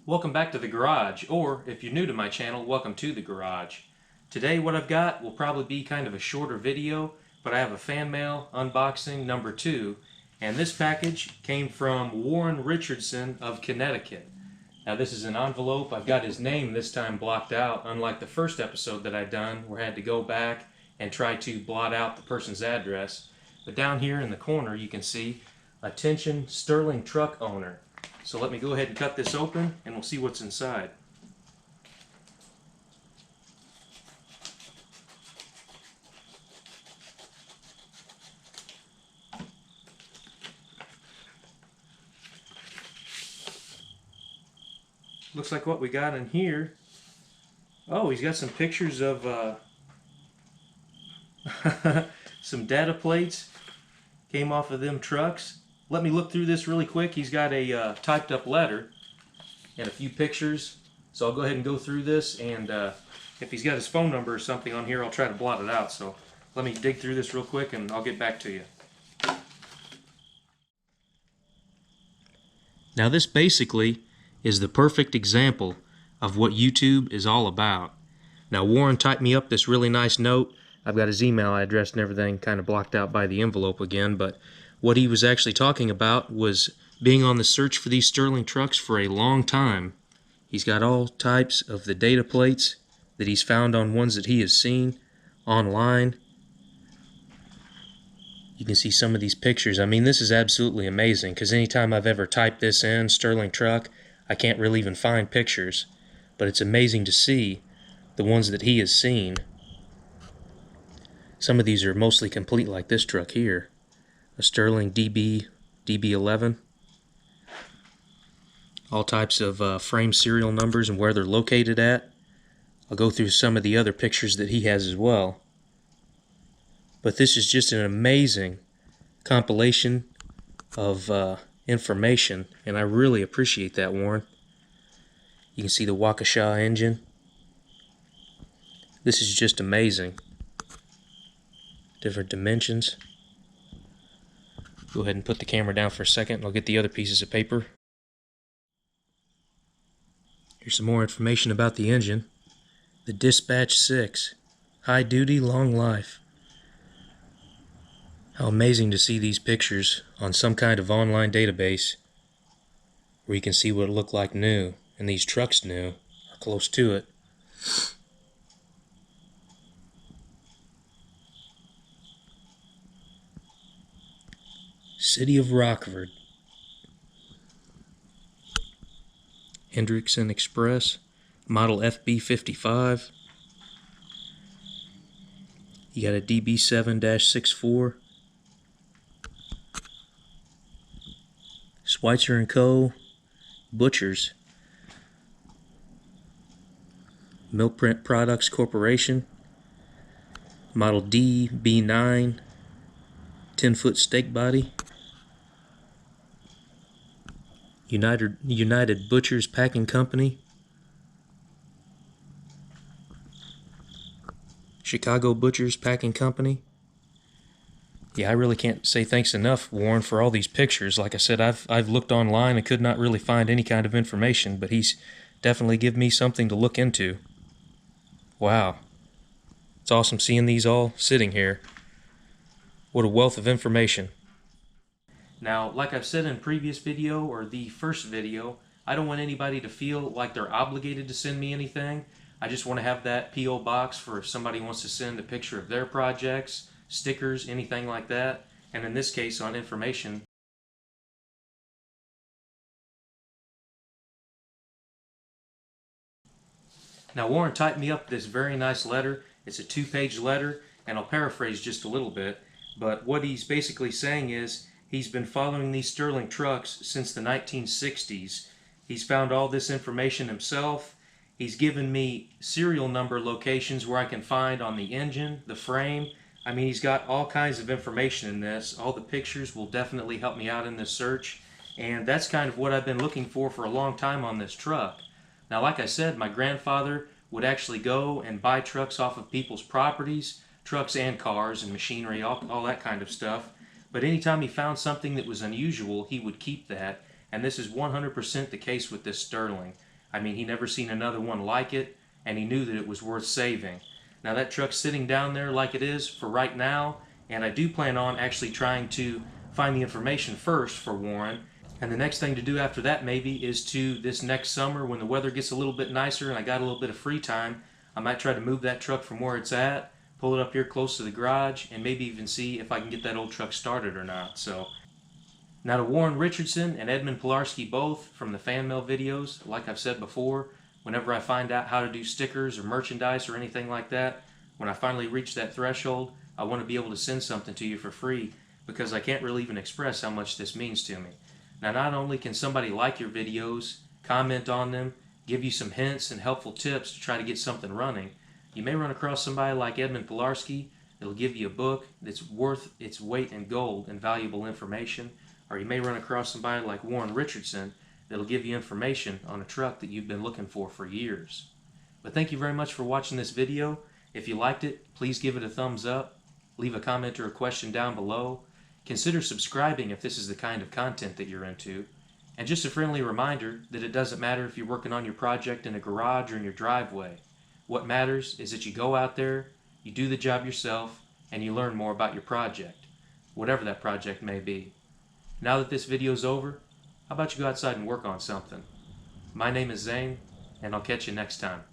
Welcome back to the garage, or if you're new to my channel, welcome to the garage. Today what I've got will probably be kind of a shorter video, but I have a fan mail unboxing number 2, and this package came from Warren Richardson of Connecticut. Now this is an envelope. I've got his name this time blocked out, unlike the first episode that I'd done where I had to go back and try to blot out the person's address. But down here in the corner you can see, "Attention Sterling Truck Owner." So let me go ahead and cut this open and we'll see what's inside. Looks like what we got in here. Oh, he's got some pictures of some data plates came off of them trucks. Let me look through this really quick. He's got a typed up letter and a few pictures. So I'll go ahead and go through this, and if he's got his phone number or something on here, I'll try to blot it out. So let me dig through this real quick and I'll get back to you. Now this basically is the perfect example of what YouTube is all about. Now Warren typed me up this really nice note. I've got his email address and everything kind of blocked out by the envelope again, but what he was actually talking about was being on the search for these Sterling trucks for a long time. He's got all types of the data plates that he's found on ones that he has seen online. You can see some of these pictures. I mean, this is absolutely amazing, because anytime I've ever typed this in, Sterling truck, I can't really even find pictures. But it's amazing to see the ones that he has seen. Some of these are mostly complete, like this truck here. A Sterling DB11. All types of frame serial numbers and where they're located at. I'll go through some of the other pictures that he has as well. But this is just an amazing compilation of information, and I really appreciate that, Warren. You can see the Waukesha engine. This is just amazing. Different dimensions. Go ahead and put the camera down for a second and I'll get the other pieces of paper. Here's some more information about the engine. The Dispatch 6. High duty, long life. How amazing to see these pictures on some kind of online database where you can see what it looked like new, and these trucks new, or close to it. City of Rockford. Hendrickson Express, model FB55. You got a DB7-64. Schweitzer & Co. Butchers. Milprint Products Corporation. Model DB9. 10-foot steak body. United Butchers Packing Company. Chicago Butchers Packing Company. Yeah, I really can't say thanks enough, Warren, for all these pictures. Like I said, I've looked online and could not really find any kind of information, but he's definitely given me something to look into. Wow. It's awesome seeing these all sitting here. What a wealth of information. Now, like I've said in a previous video, or the first video, I don't want anybody to feel like they're obligated to send me anything. I just want to have that P.O. box for if somebody wants to send a picture of their projects, stickers, anything like that. And in this case, on information. Now, Warren typed me up this very nice letter. It's a 2-page letter, and I'll paraphrase just a little bit. But what he's basically saying is, he's been following these Sterling trucks since the 1960s. He's found all this information himself. He's given me serial number locations where I can find on the engine, the frame. I mean, he's got all kinds of information in this. All the pictures will definitely help me out in this search. And that's kind of what I've been looking for a long time on this truck. Now, like I said, my grandfather would actually go and buy trucks off of people's properties, trucks and cars and machinery, all that kind of stuff. But anytime he found something that was unusual, he would keep that. And this is 100% the case with this Sterling. I mean, he never seen another one like it, and he knew that it was worth saving. Now that truck's sitting down there like it is for right now, and I do plan on actually trying to find the information first for Warren. And the next thing to do after that maybe is to, this next summer when the weather gets a little bit nicer and I got a little bit of free time, I might try to move that truck from where it's at, pull it up here close to the garage, and maybe even see if I can get that old truck started or not. So now to Warren Richardson and Edmund Pilarski, both from the fan mail videos, like I've said before, whenever I find out how to do stickers or merchandise or anything like that, when I finally reach that threshold, I want to be able to send something to you for free, because I can't really even express how much this means to me. Now not only can somebody like your videos, comment on them, give you some hints and helpful tips to try to get something running, you may run across somebody like Edmund Pilarski that'll give you a book that's worth its weight in gold and valuable information, or you may run across somebody like Warren Richardson that'll give you information on a truck that you've been looking for years. But thank you very much for watching this video. If you liked it, please give it a thumbs up, leave a comment or a question down below. Consider subscribing if this is the kind of content that you're into. And just a friendly reminder that it doesn't matter if you're working on your project in a garage or in your driveway. What matters is that you go out there, you do the job yourself, and you learn more about your project, whatever that project may be. Now that this video's over, how about you go outside and work on something? My name is Zane, and I'll catch you next time.